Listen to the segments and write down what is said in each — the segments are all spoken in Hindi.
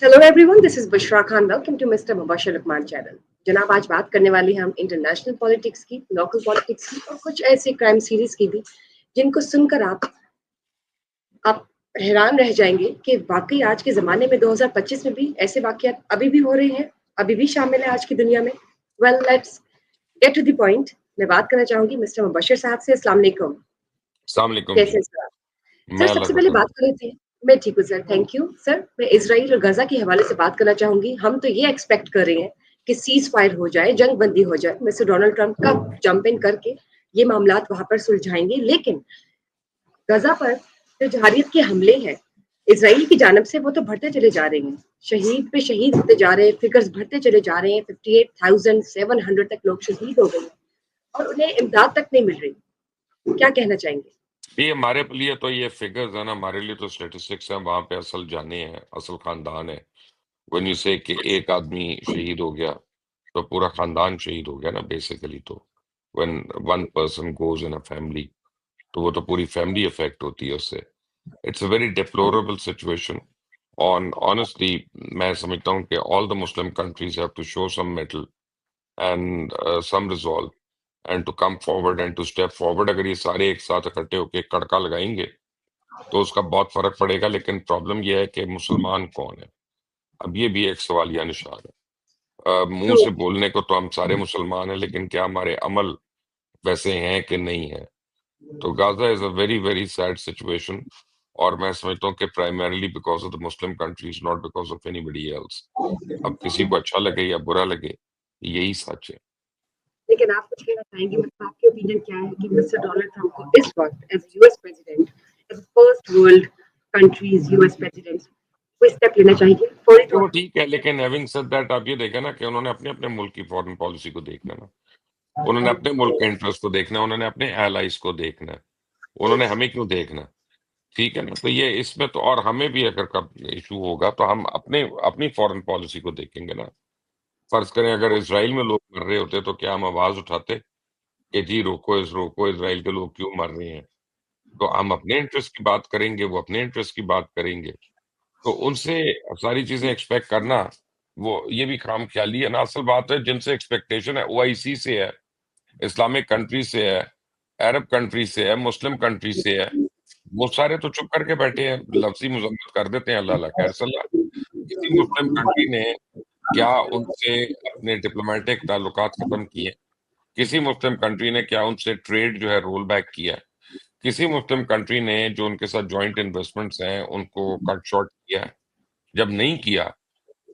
Hello everyone, this is Bushra Khan. Welcome to mister Mubashar Luqman channel. जनाब, आज बात करने वाले हैं हम इंटरनेशनल पॉलिटिक्स की, लोकल पॉलिटिक्स की और कुछ ऐसे क्राइम सीरीज की भी जिनको सुनकर आप हैरान रह जाएंगे कि वाकई आज के ज़माने में 2025 में भी ऐसे वाक़यात अभी भी हो रहे हैं, अभी भी शामिल है आज की दुनिया में। Well, let's get to the point. मैं बात करना चाहूँगी मिस्टर मुबशर साहब से। अस्सलाम वालेकुम। अस्सलाम वालेकुम जी। कैसे हैं सर आप? सर, मैं अल्लाह सबसे का पहले शुक्र। बात कर लेते हैं। मैं ठीक हूँ सर, थैंक यू। सर, मैं इज़राइल और गाज़ा के हवाले से बात करना चाहूँगी। हम तो ये एक्सपेक्ट कर रहे हैं कि सीज़ फायर हो जाए, जंग बंदी हो जाए। मिस्टर डोनाल्ड ट्रंप का जंप इन करके ये मामलात वहाँ पर सुलझाएँगे। लेकिन गज़ा पर जो जहारियत के हमले हैं, इज़राइल की जानिब से वो तो बढ़ते चले जा रहे हैं। शहीद पे शहीद होते जा रहे हैं, फिगर्स बढ़ते चले जा रहे हैं। 58,700 तक लोग शहीद हो गए हैं और उन्हें इमदाद तक नहीं मिल रही। क्या कहना चाहेंगे? ये हमारे लिए तो ये फिगर्स है ना, हमारे लिए तो स्टैटिस्टिक्स है। वहां पे असल जाने हैं, असल खानदान है। व्हेन यू से कि एक आदमी शहीद हो गया तो पूरा खानदान शहीद हो गया ना बेसिकली। तो when one person goes in a family तो वो तो पूरी फैमिली अफेक्ट होती है उससे। It's a very deplorable situation. On honestly मैं समझता हूँ कि all the Muslim countries have to show some mettle and some resolve and to come forward and to step forward. अगर ये सारे एक साथ इकट्ठे होकर कड़का लगाएंगे तो उसका बहुत फर्क पड़ेगा। लेकिन प्रॉब्लम यह है कि मुसलमान कौन है, अब ये भी एक सवालिया निशान है। मुंह ट्रू। से बोलने को तो हम सारे मुसलमान हैं, लेकिन क्या हमारे अमल वैसे हैं कि नहीं है? तो Gaza is a very very sad situation. और मैं समझता हूँ कि primarily because of the Muslim countries, not because of anybody else. अब किसी को अच्छा लगे या बुरा लगे, यही सच है। लेकिन आप कुछ कहना चाहेंगे, मतलब आपके ओपिनियन क्या है कि मिस्टर डोनाल्ड ट्रंप को इस वक्त as US president, as first world countries US president, कोई स्टेप लेना चाहिए फौरी तो तौर वो पे? ठीक है, लेकिन हैविंग सेड दैट आप ये देखें ना कि उन्होंने अपने अपने मुल्क की फॉरेन पॉलिसी को देखना ना। उन्होंने अपने मुल्क के इंटरेस्ट को देखना, उन्होंने अपने एलाइज को देखना है। उन्होंने हमें क्यों देखना? ठीक है ना? तो ये इसमें तो, और हमें भी अगर कब इशू होगा तो हम अपने अपनी फॉरेन पॉलिसी को देखेंगे ना। फर्ज करें अगर इसराइल में लोग मर रहे होते तो क्या हम आवाज उठाते कि जी रोको इसराइल के लोग क्यों मर रहे हैं? तो हम अपने इंटरेस्ट की बात करेंगे, वो अपने इंटरेस्ट की बात करेंगे। तो उनसे सारी चीजें एक्सपेक्ट करना, वो ये भी खामख्याली है ना। असल बात है जिनसे एक्सपेक्टेशन है ओआईसी से है, इस्लामिक कंट्री से है, अरब कंट्री से है, मुस्लिम कंट्री से है। वो सारे तो चुप करके बैठे हैं, लफ्जी मजम्मत कर देते हैं, अल्लाह अल्लाह खैर सल्ला। किसी मुस्लिम कंट्री ने क्या उनसे अपने डिप्लोमेटिक ताल्लुकात खत्म किए? किसी मुस्लिम कंट्री ने क्या उनसे ट्रेड जो है रोल बैक किया? किसी मुस्लिम कंट्री ने जो उनके साथ जॉइंट इन्वेस्टमेंट्स हैं उनको कट शॉर्ट किया है? जब नहीं किया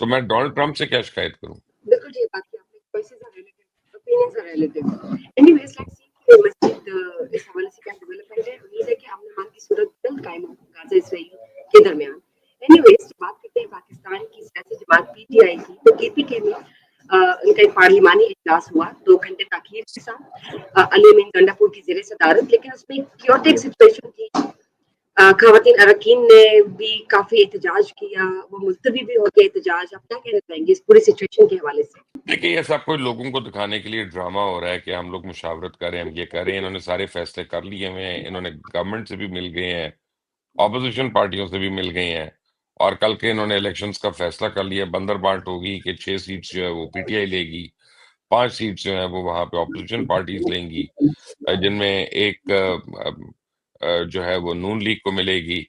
तो मैं डोनाल्ड ट्रंप से क्या शिकायत करूं? बिल्कुल ठीक बात की आपने। Voices are relative, opinions are relative. Anyways, let's see कि मस्जिद इस हवाले से क्या डेवलपमेंट है। उम्मीद है कि अमन अमान की सूरत जल्द कायम हो गाजा इसराइल के दरमियान। एनीवेज, बात करते हैं पाकिस्तान की सियासी जमात पीटीआई की। तो केपीके में उनका एक पार्लिमानी इजलास हुआ 2 घंटे ताखीर के साथ, अली अमीन गंडापुर की जेर सदारत। लेकिन उसमें क्योटिक सिचुएशन थी। खवातीन अरकान ने भी काफी एहतजाज किया, वो मुलतवी भी हो गया एहतजाज। आप क्या कहना चाहेंगे इस पूरी सिचुएशन के हवाले से? देखिए, ये सब कुछ लोगों को दिखाने के लिए ड्रामा हो रहा है कि हम लोग मुशावरत करें, हम ये करें। इन्होंने सारे फैसले कर लिए हुए हैं, इन्होंने गवर्नमेंट से भी मिल गए हैं, ऑपोजिशन पार्टियों से भी मिल गए हैं, और कल के इन्होंने इलेक्शंस का फैसला कर लिया। बंदर बांट होगी कि 6 सीट्स जो है वो पीटीआई लेगी, 5 सीट्स जो है वो वहां पे ऑपोजिशन पार्टीज लेंगी, जिनमें एक जो है वो नून लीग को मिलेगी,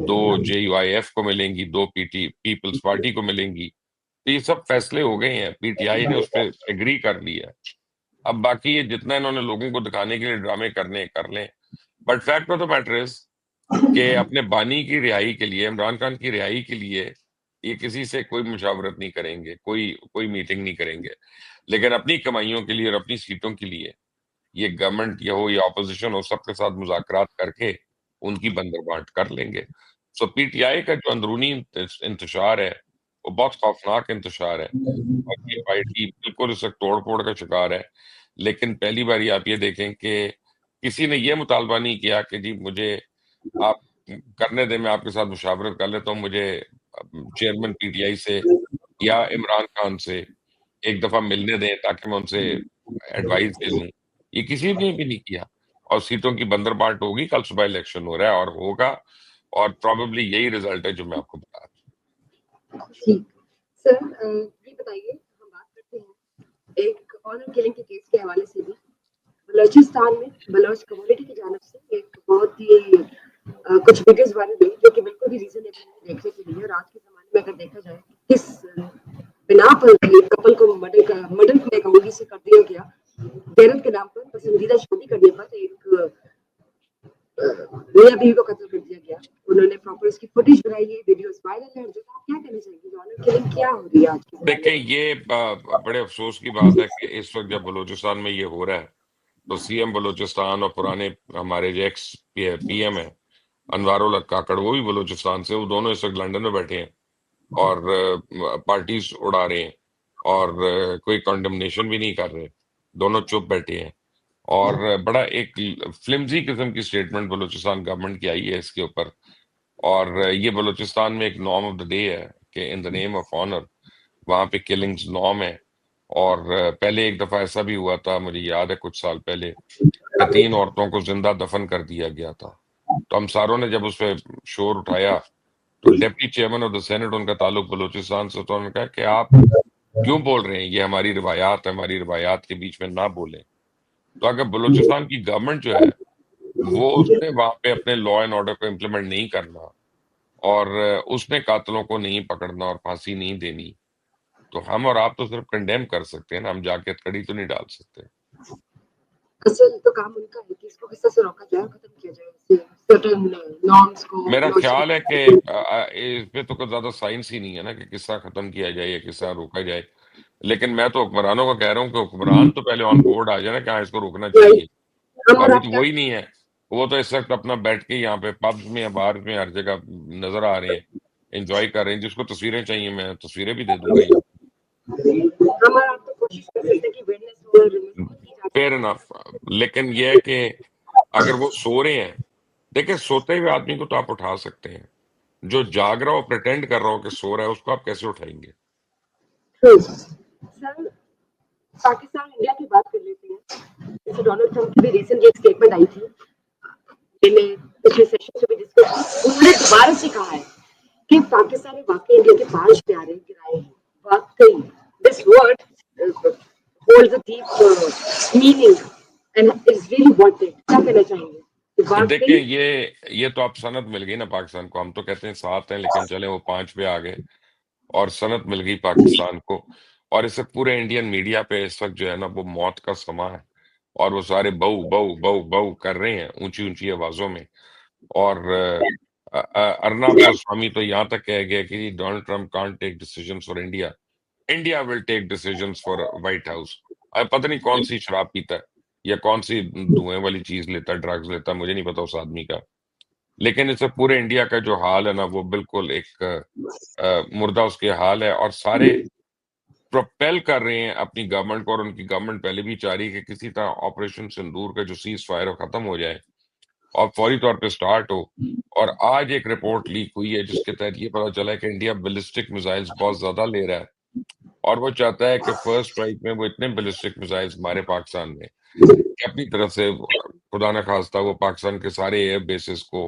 2 जेयूआईएफ को मिलेंगी, 2 पीपल्स पार्टी को मिलेंगी। तो ये सब फैसले हो गए हैं, पीटीआई ने उस पर एग्री कर लिया। अब बाकी ये जितना इन्होंने लोगों को दिखाने के लिए ड्रामे करने कर लें, but fact of the matter is कि अपने बानी की रिहाई के लिए, इमरान खान की रिहाई के लिए ये किसी से कोई मुशावरत नहीं करेंगे, कोई कोई मीटिंग नहीं करेंगे। लेकिन अपनी कमाइयों के लिए और अपनी सीटों के लिए ये गवर्नमेंट या हो या ऑपोजिशन हो, सबके साथ मुज़ाकरात करके उनकी बंदरबांट कर लेंगे। सो पीटीआई का जो अंदरूनी इंतशार है वो बहुत खौफनाक इंतशार है, और ये पार्टी बिल्कुल इस वक्त तोड़-फोड़ का शिकार है। लेकिन पहली बारी आप ये देखें कि किसी ने ये मुतालबा नहीं किया कि जी मुझे आप करने दें, मैं आपके साथ मुशावरत कर लेता हूँ, मुझे चेयरमैन पीटीआई से या इमरान खान से एक दफ़ा मिलने दें ताकि मैं उनसे एडवाइस ले लूँ। ये किसी ने भी नहीं किया, और सीटों की बंदरबांट होगी। कल सुबह इलेक्शन हो रहा है और होगा, और प्रोबेबली यही रिज़ल्ट है जो मैं आपको बता रहा हूँ। ठीक। सर ये बताइए हम बात करते हैं एक ऑनर किलिंग के केस के हवाले से भी। बलूचिस्तान में बलोच कम्युनिटी की जानिब से एक बहुत ही कुछ वीडियोज़ वायरल हुई जो कि बिल्कुल भी रीज़नेबल नहीं देखने के लिए और आज के ज़माने में अगर देखा जाए किस बिना पर एक कपल को मर्डर करने का उंगली से कर दिया गया। गैरत के नाम पर पसंदीदा शादी करने पर एक मियाँ बीवी को कत्ल कर दिया गया। उन्होंने प्रॉपर उसकी फुटेज बनाई है, वीडियोज़ वायरल है। जो आप क्या कहना चाहेंगे? ऑनर किलिंग क्या हो रही है आज के ज़माने देखिए, में? ये बड़े अफ़सोस की बात है कि इस वक़्त जब बलूचिस्तान में ये हो रहा है, तो सीएम बलूचिस्तान और पुराने हमारे जो एक्स पीएम हैं, अनवारुल हक काकड़, वो भी बलूचिस्तान से, वो दोनों इस वक़्त लंदन में बैठे हैं और पार्टीज़ उड़ा रहे हैं और कोई कंडेमनेशन भी नहीं कर रहे। दोनों चुप बैठे हैं और बड़ा एक फ्लिम्सी किस्म की स्टेटमेंट बलूचिस्तान गवर्नमेंट की आई है इसके ऊपर। और ये बलूचिस्तान में एक नॉर्म ऑफ द डे है कि in the name of honour वहाँ पे किलिंग्स नॉर्म है। और पहले एक दफ़ा ऐसा भी हुआ था, मुझे याद है कुछ साल पहले, कि 3 औरतों को ज़िंदा दफ़न कर दिया गया था। तो हम सारों ने जब उस पे शोर उठाया, तो deputy chairman of the senate, उनका ताल्लुक बलूचिस्तान से, तो उन्होंने कहा कि आप क्यों बोल रहे हैं? ये हमारी रिवायात है, हमारी रिवायात के बीच में ना बोलें। तो अगर बलूचिस्तान की गवर्नमेंट जो है, वो उसने वहाँ पे अपने लॉ एंड ऑर्डर को इम्प्लीमेंट नहीं करना और उसने कातिलों को नहीं पकड़ना और फांसी नहीं देनी, तो हम और आप तो सिर्फ कंडेम कर सकते हैं ना, हम जाके हथकड़ी तो नहीं डाल सकते। असल तो काम उनका है कि इसको किस तरह से रोका जाए और खत्म किया जाए। इससे सर्टेन नॉर्म्स को मेरा बलोच ख्याल है कि की इस पे तो कुछ ज़्यादा साइंस ही नहीं है ना कि किस तरह खत्म किया जाए या किस तरह रोका जाए। लेकिन मैं तो हुक्मरानों को कह रहा हूँ कि हुक्मरान तो पहले ऑन बोर्ड आ जाए ना कि हाँ, इसको रोकना राइट। चाहिए। हम तो और अभी आप तो क्या वो ही नहीं है। वो तो इस वक़्त अपना बैठ के यहाँ पे पब्स में या बार्स में हर जगह नज़र आ रहे हैं, एन्जॉय कर रहे हैं। जिसको तस्वीरें चाहिए, मैं तस्वीरें भी दे दूँगा यहाँ पे। हम और आप तो कोशिश कर सकते हैं कि विटनेस और मजबूत की जा फेयर सके। इनफ। लेकिन ये है कि अगर वो सो रहे हैं, देखिए सोते हुए आदमी को तो आप उठा सकते हैं। जो जाग रहा हो, प्रिटेंड कर रहा हो कि सो रहा है, उसको आप कैसे उठाएँगे? ट्रू। सर पाकिस्तान इंडिया की बात कर लेते हैं। जैसे डोनाल्ड ट्रंप की भी रिसेंटली एक स्टेटमेंट आई थी। मैंने पिछले सेशन में भी डिस्कस की। उन्होंने दोबारा से कहा है कि पाकिस्तान ने वाकई इंडिया के 5 प्यारे गिराए हैं। वाकई this word holds a deep meaning and is really wanted. क्या कहना चाहेंगे? कि देखिए, वाकई ये तो आप सनद मिल गई ना पाकिस्तान को। हम तो कहते हैं 7 हैं, लेकिन चलें वो 5 पे आ गए और सनद मिल गई पाकिस्तान को। और इससे पूरे इंडियन मीडिया पे इस वक़्त जो है ना, वो मौत का समा है और वो सारे बऊ, बऊ, बऊ, बऊ कर रहे हैं ऊँची-ऊँची आवाज़ों में। और अर्नब गोस्वामी तो यहाँ तक कह गए कि Donald Trump can't take decisions for India, India will take decisions for White House. पता नहीं कौन-सी शराब पीता है या कौन-सी धुएँ वाली चीज़ लेता है, ड्रग्स लेता है, मुझे नहीं पता उस आदमी का। लेकिन इससे पूरे इंडिया का जो हाल है ना, वो बिल्कुल एक मुर्दा उसके हाल है और सारे प्रोपेल कर रहे हैं अपनी गवर्नमेंट को। और उनकी गवर्नमेंट पहले भी चाह रही है कि किसी तरह ऑपरेशन सिंदूर का जो सीज़ फायर है, खत्म हो जाए और फौरी तौर पे स्टार्ट हो। और आज एक रिपोर्ट लीक हुई है जिसके तहत ये पता चला है कि इंडिया बैलिस्टिक मिसाइल्स बहुत ज़्यादा ले रहा है और वो चाहता है कि फर्स्ट स्ट्राइक में वो इतने बैलिस्टिक मिसाइल्स मारे पाकिस्तान में कि अपनी तरफ से खुदा न खास्ता वो पाकिस्तान के सारे एयर बेसेस को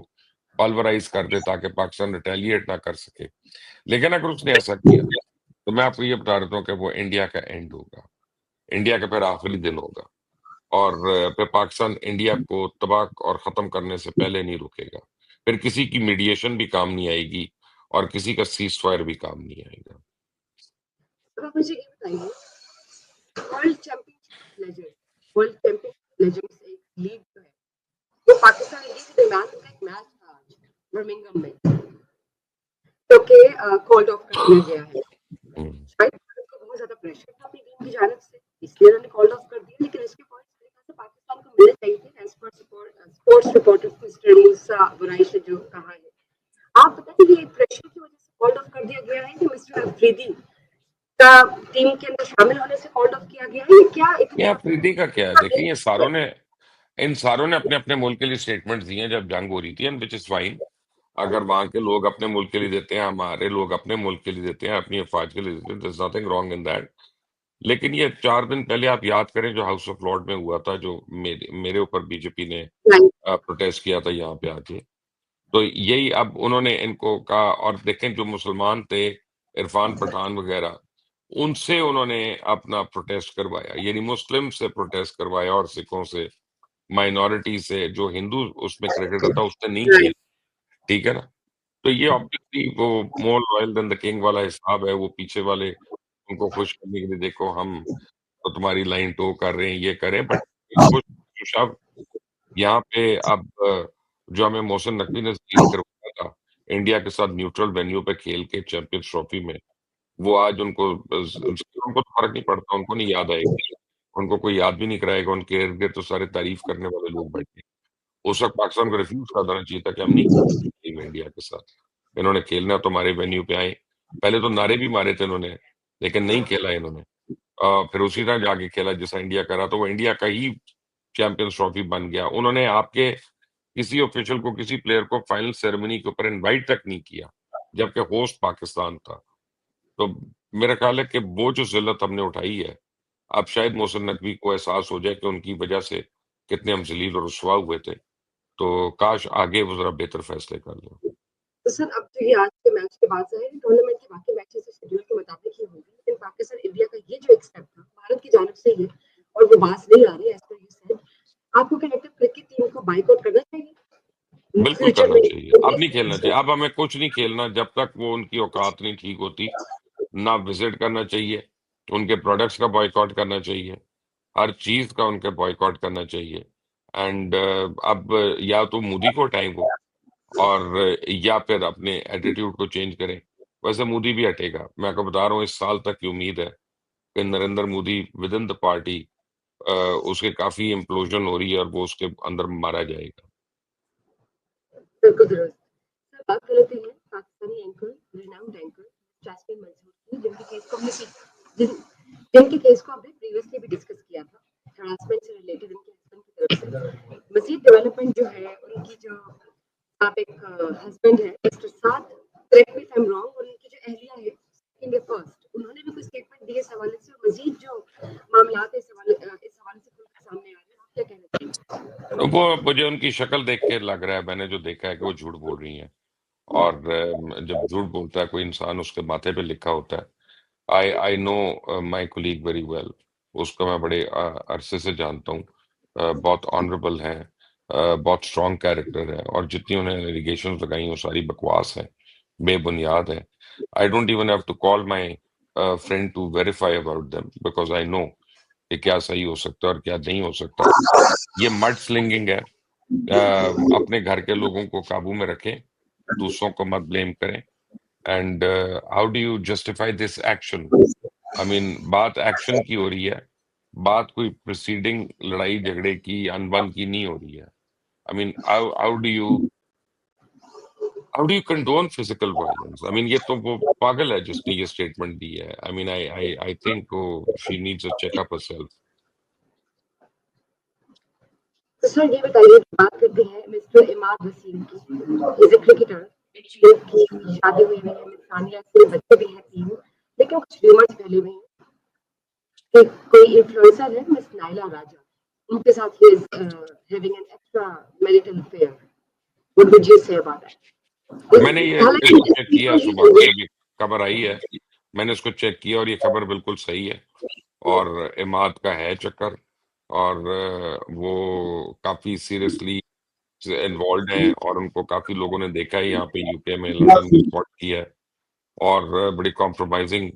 पल्वराइज़ कर दे ताकि पाकिस्तान रिटेलिएट ना कर सके। लेकिन अगर उसने ऐसा किया, तो मैं आपको ये बता देता हूँ कि वो इंडिया का एंड होगा। इंडिया का फिर आखिरी दिन होगा और फिर पाकिस्तान इंडिया को तबाह और ख़त्म करने से पहले नहीं रुकेगा। फिर किसी की मीडिएशन भी काम नहीं आएगी और किसी का सीज़ फायर भी काम नहीं आएगा। अब आप मुझे ये बताइए world championship legend world championship legends एक लीग जो है वो पाकिस्तान इंडिया के दरमियान का एक मैच था आज बर्मिंघम में जो कि कॉल्ड ऑफ कर दिया गया है। हुँ। शायद भारत को बहुत ज़्यादा प्रेशर था अपनी टीम की जानिब से, इसलिए उन्होंने कॉल्ड ऑफ कर दिया। लेकिन इसके पॉइंट्स मेरे ख्याल से पाकिस्तान को मिलने चाहिए थे as per sports reporter mister मूसा बुरैश ने जो कहा है। आप बताइए कि ये प्रेशर की वजह से कॉल्ड ऑफ कर दिया गया है कि मिस्टर अफरीदी का टीम के अंदर शामिल होने से कॉल्ड ऑफ किया गया है? ये क्या ये इतनी अफ़रीदी का क्या है? देखिए, इन सारों ने अपने-अपने मुल्क के लिए स्टेटमेंट्स दिए हैं जब जंग हो रही थी, एंड व्हिच इज़ फाइन। अगर वहाँ के लोग अपने मुल्क के लिए देते हैं, हमारे लोग अपने मुल्क के लिए देते हैं, अपनी अफ़वाज के लिए देते हैं, there is nothing wrong in that. लेकिन ये 4 दिन पहले आप याद करें जो हाउस ऑफ लॉर्ड में हुआ था, जो मेरे ऊपर बीजेपी ने राइट। प्रोटेस्ट किया था यहाँ पे आके। तो यही अब उन्होंने इनको कहा। और देखें जो मुसलमान थे, इरफान पठान वगैरह, उनसे उन्होंने अपना प्रोटेस्ट करवाया, यानी मुस्लिम से प्रोटेस्ट करवाया और सिखों से, माइनॉरिटी से, जो हिंदू उसमें क्रिकेटर था उसने नहीं राइट। खेला, ठीक है ना? तो ये ऑब्वियसली वो more loyal than the king वाला हिसाब है, वो पीछे वाले उनको खुश करने के लिए देखो हम तो तुम्हारी लाइन टो कर रहे हैं, ये कर रहे हैं, बट खुश शब यहाँ पे अब जो हमें मोहसिन नकवी ने ज़लील करवाया था, इंडिया के साथ न्यूट्रल वेन्यू पे खेल के चैंपियंस ट्रॉफी में, वो आज उनको उनको तो फ़र्क नहीं पड़ता, उनको नहीं याद आएगी। उनको कोई याद भी नहीं कराएगा, उनके इर्द-गिर्द तो सारे तारीफ़ करने वाले लोग बैठे हैं। उस वक़्त पाकिस्तान को रिफ्यूज़ कर देना चाहिए था कि हम नहीं खेलेंगे टीम इंडिया के साथ। इन्होंने खेलना है तो हमारे वेन्यू पे आएँ। पहले तो नारे भी मारे थे इन्होंने, लेकिन नहीं खेला इन्होंने। फिर उसी तरह जाके खेला जैसा इंडिया कर रहा था, वो इंडिया का ही चैंपियंस ट्रॉफी बन गया। उन्होंने आपके किसी ऑफिशियल को, किसी प्लेयर को फाइनल सेरेमनी के ऊपर इनवाइट तक नहीं किया, जबकि होस्ट पाकिस्तान था। तो मेरा ख्याल है कि वो जो ज़िल्लत हमने उठाई है, अब शायद मोहसिन नकवी को एहसास हो जाए कि उनकी वजह से कितने हम ज़लील और रुसवा हुए थे। तो काश आगे वो ज़रा बेहतर फैसले कर लें। तो सर अब तो ये आज के मैच के बाद से है, टूर्नामेंट के बाकी मैचेस शेड्यूल के मुताबिक ही होंगे, लेकिन पाकिस्तान इंडिया का ये जो एक स्टेप था भारत की जानिब से ये, और वो बात नहीं आ रही एज पर यू सेड, आपको क्या लगता है क्रिकेट टीम को बायकॉट करना चाहिए बिल्कुल फ्यूचर करना में चाहिए, अब नहीं खेलना चाहिए, अब हमें कुछ नहीं खेलना जब तक वो उनकी औकात नहीं ठीक होती, ना विज़िट करना चाहिए, उनके प्रोडक्ट्स का बॉयकॉट करना चाहिए, हर चीज़ का उनका बॉयकॉट करना चाहिए एंड अब या तो मोदी को हटाएँ वो और या फिर अपने एटीट्यूड को चेंज करें। वैसे मोदी भी हटेगा, मैं आपको बता रहा हूँ इस साल तक की उम्मीद है कि Narendra Modi within the party uh, उसके काफ़ी इम्प्लोजन हो रही है और वो उसके अंदर मारा जाएगा। बिल्कुल दुरुस्त। सर बात कर लेते हैं Pakistani anchor, renowned anchor Jasmeen Manzoor की, जिनके केस को हमने जिन जिनके केस को हमने प्रीवियसली भी डिस्कस किया था, हरासमेंट से रिलेटेड उनके हस्बैंड की तरफ से। मज़ीद डेवलपमेंट जो है उनकी जो साबिक हस्बैंड है mister Saad, correct me if I am wrong, और उनकी जो अहलिया है इंडिया फर्स्ट, उन्होंने भी कोई स्टेटमेंट दी इस हवाले से, और मज़ीद जो मामलात इस हवाले से खुलकर सामने आ रहे हैं, आप क्या कहना चाहेंगे? वो मुझे उनकी शक्ल देख के लग रहा है, मैंने जो देखा है कि वो झूठ बोल रही हैं और जब झूठ बोलता है कोई इंसान उसके माथे पे लिखा होता है। I I know my colleague very well, उसको मैं बड़े अरसे से जानता हूँ। बहुत ऑनरेबल है, बहुत स्ट्रॉन्ग कैरेक्टर है और जितनी उन्होंने एलिगेशंस लगाई वो सारी बकवास है, बेबुनियाद है। I don't even have to call my friend to verify about them because I know कि क्या सही हो सकता है और क्या नहीं हो सकता। ये मड स्लिंगिंग है। अपने घर के लोगों को काबू में रखें, दूसरों को मत ब्लेम करें and how do you justify this action? I mean बात एक्शन की हो रही है, बात कोई प्रीसीडिंग लड़ाई झगड़े की, अनबन की नहीं हो रही है। I mean how do you condone physical violence? I mean ये तो वो पागल है जिसने ये स्टेटमेंट दी है। I mean I think she needs a checkup herself. तो सर ये बताइए, बात करते हैं मिस्टर इमाद वसीम की, इज अ क्रिकेटर, जिनकी शादी हुई है मिस सानिया से, बच्चे भी हैं 3, लेकिन कुछ रूमर्स फैले हुए हैं कि कोई इन्फ्लुएंसर है मिस नाइला राजा, उनके साथ he is having an extra marital affair, what would you say about मैंने दैट? ये हालांकि इसको चेक इसकी किया तो सुबह, ये ये भी खबर आई है। मैंने इसको चेक किया और ये खबर बिल्कुल सही है और इमाद का है चक्कर और वो काफ़ी सीरियसली इन्वॉल्व्ड हैं और उनको काफ़ी लोगों ने देखा है यहाँ पे यूके में, लंदन में स्पॉट किया है और बड़ी कॉम्प्रोमाइज़िंग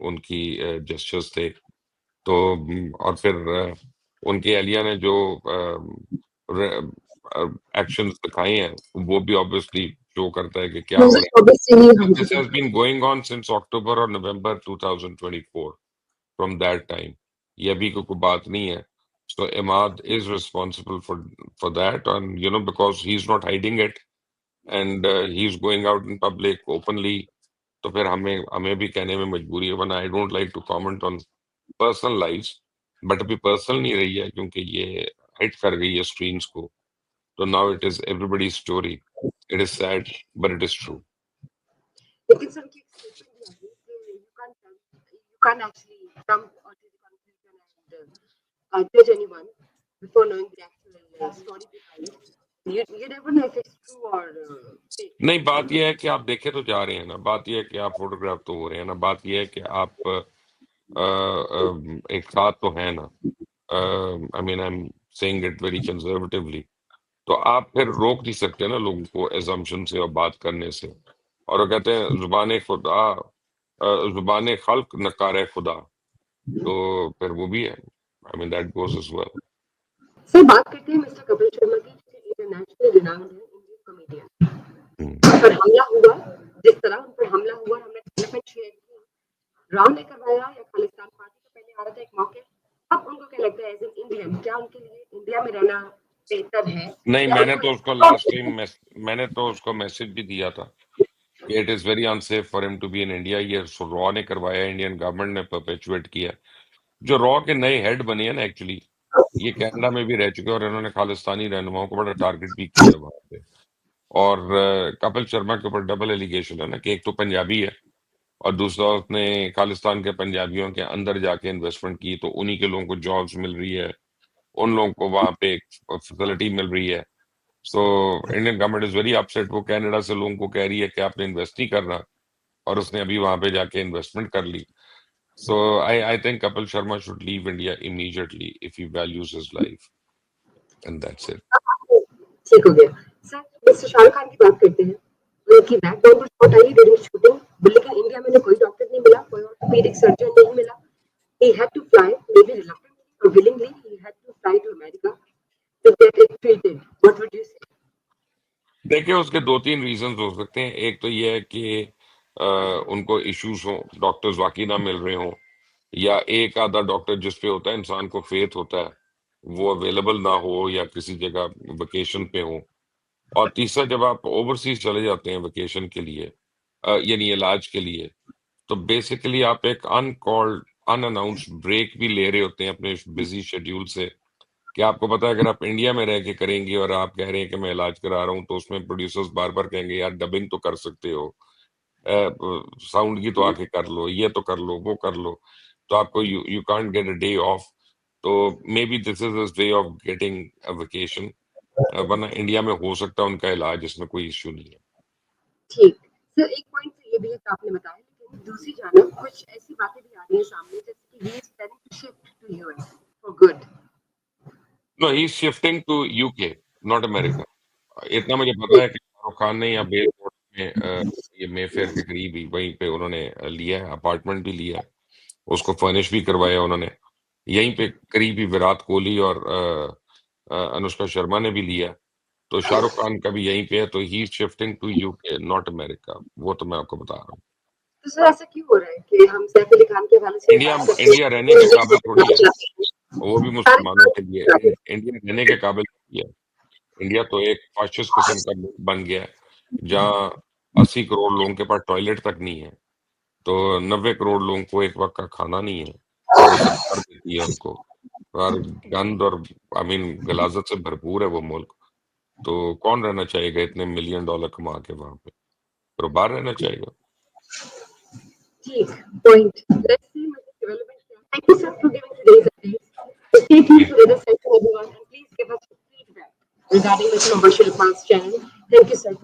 उनकी जेस्चर्स थे। तो और फिर उनकी अहलिया ने जो एक्शंस दिखाए हैं, वो भी ऑब्वियसली शो करता है कि क्या हो रहा है। 2024 से ही हम This has been going on since October or November 2024. From that time, ये अभी को कोई बात नहीं है। So Imad is responsible for that, and because he's not hiding it and he's going out in public openly. तो फिर हमें हमें भी कहने में मजबूरी है, वरना I don't like to comment on personal lifes, but अभी पर्सनल नहीं रही है क्योंकि ये हिट कर गई है स्क्रीन्स को। तो now it is everybody story. It is sad but it is true. लेकिन सर उनकी एक स्टेटमेंट भी आ गई कि you can't actually jump onto the conclusion and judge anyone before knowing the actual story behind it. You never know if it's true or fake. नहीं, बात ये है कि आप देखे तो जा रहे हैं ना, बात ये है कि आप फोटोग्राफ तो हो रहे हैं ना, बात ये है कि आप एक साथ तो हैं ना। I mean I am saying it very conservatively. तो आप फिर रोक नहीं सकते ना लोगों को एजम्पशन से और बात करने से। और वो कहते हैं जुबान खुदा, जुबान खल्क नकार खुदा, तो फिर वो भी है। I mean that goes as well. Sir बात करते हैं मिस्टर कपिल शर्मा की, जो इंटरनेशनल रिनाउंड है इंडियन कॉमेडियन। उन पर हमला हुआ, जिस तरह उन पर हमला हुआ, हमने डेवलपमेंट शेयर की, राव ने करवाया या खालिस्तान पार्टी का पहले आ रहा था एक मौके। अब उनको क्या लगता है एज एन इंडियन, क्या उनके लिए इंडिया में रहना बेहतर है, नहीं, या मैंने उनको तो उसको लास्ट टाइम मैंने तो उसको मैसेज भी दिया था कि it is very unsafe for him to be in India. ये रॉ ने करवाया, इंडियन गवर्नमेंट ने परपेचुएट किया। जो रॉ के नए हेड बने हैं ना, एक्चुअली ये कनाडा में भी रह चुके हैं और इन्होंने खालिस्तानी रहनुमाओं को बड़ा टारगेट भी किया है वहां पे। और कपिल शर्मा के ऊपर डबल एलिगेशन है ना, कि एक तो पंजाबी है और दूसरा उसने खालिस्तान के पंजाबियों के अंदर जाके इन्वेस्टमेंट की, तो उन्हीं के लोगों को जॉब्स मिल रही है, उन लोगों को वहां पे फैसिलिटी मिल रही है। So Indian government is very upset. वो कनाडा से लोगों को कह रही है कि आपने इन्वेस्ट नहीं करना, और उसने अभी वहां पे जाके इन्वेस्टमेंट कर ली। So I think Kapil Sharma should leave India immediately if he values his life, and that's it. ठीक हो गया। सर मिस्टर शाहरुख खान की बात करते हैं। उनकी बैकग्राउंड पर शॉट आई ड्यूरिंग शूटिंग, लेकिन इंडिया में कोई डॉक्टर नहीं मिला, कोई ऑर्थोपेडिक सर्जन नहीं मिला। He had to fly, maybe reluctantly or willingly, he had to fly to America to get it treated. What would you say? देखिए, उसके 2-3 रीज़न्स हो सकते हैं। एक तो ये है कि उनको इश्यूज़ हों, डॉक्टर्स वाक़ई ना मिल रहे हों, या एक आधा डॉक्टर जिस पे होता है, इंसान को फ़ेथ होता है, वो अवेलेबल ना हो या किसी जगह वेकेशन पे हो। और तीसरा, जब आप ओवरसीज़ चले जाते हैं वेकेशन के लिए, यानी इलाज के लिए, तो बेसिकली आप एक अनकॉल्ड, अनअनाउंस्ड ब्रेक भी ले रहे होते हैं अपने बिज़ी शेड्यूल से। कि आपको पता है अगर आप इंडिया में रह के करेंगे और आप कह रहे हैं कि मैं इलाज करा रहा हूँ, तो उसमें प्रोड्यूसर्स बार-बार कहेंगे, यार डबिंग तो कर सकते हो, साउंड की तो आके कर लो, ये तो कर लो, वो कर लो। तो आपको you you can't get a day off. तो maybe this is his way of getting a vacation. वरना इंडिया में हो सकता है उनका इलाज, इसमें कोई इश्यू नहीं है। ठीक। सर एक पॉइंट तो ये भी है कि आपने बताया, लेकिन दूसरी जानब कुछ ऐसी बातें भी आ रही हैं सामने, जैसे कि he is planning to shift to US for good. No, he is shifting to UK, not America. इतना मुझे पता है कि शाहरुख खान ने यहाँ बेलफोर्ट में, ये मेफेयर के करीब ही वहीं पे उन्होंने लिया है, अपार्टमेंट भी लिया है, उसको फर्निश भी करवाया उन्होंने। यहीं पे करीब ही विराट कोहली और अनुष्का शर्मा ने भी लिया है। तो शाहरुख खान का भी यहीं पे है, तो he is shifting to UK, not America. वो तो मैं आपको बता रहा हूँ। तो सर ऐसा क्यों हो रहा है कि हम सैफ अली खान के हवाले से इंडिया बात करते इंडिया रहने के काबिल थोड़ी है, हैं? वो भी सारे मुसलमानों के लिए। इंडिया रहने के काबिल थोड़ी है। इंडिया तो एक फाशिस्ट किस्म का मुल्क बन गया है, जहाँ 80 करोड़ लोगों के पास टॉयलेट तक नहीं है। तो 90 करोड़ लोगों को एक वक्त का खाना नहीं है, वो सरकार देती है उनको। और गंद और आई मीन गलाजत से भरपूर है वो मुल्क। तो कौन रहना चाहेगा इतने मिलियन डॉलर कमा के वहां पे? तो बाहर रहना चाहेगा। ठीक पॉइंट। लेट्स सी मतलब डेवलपमेंट क्या। Thank you sir for giving today's update. Stay tuned for other session everyone, and please give us feedback regarding Mr. Mubashir Khan's channel. Thank you sir.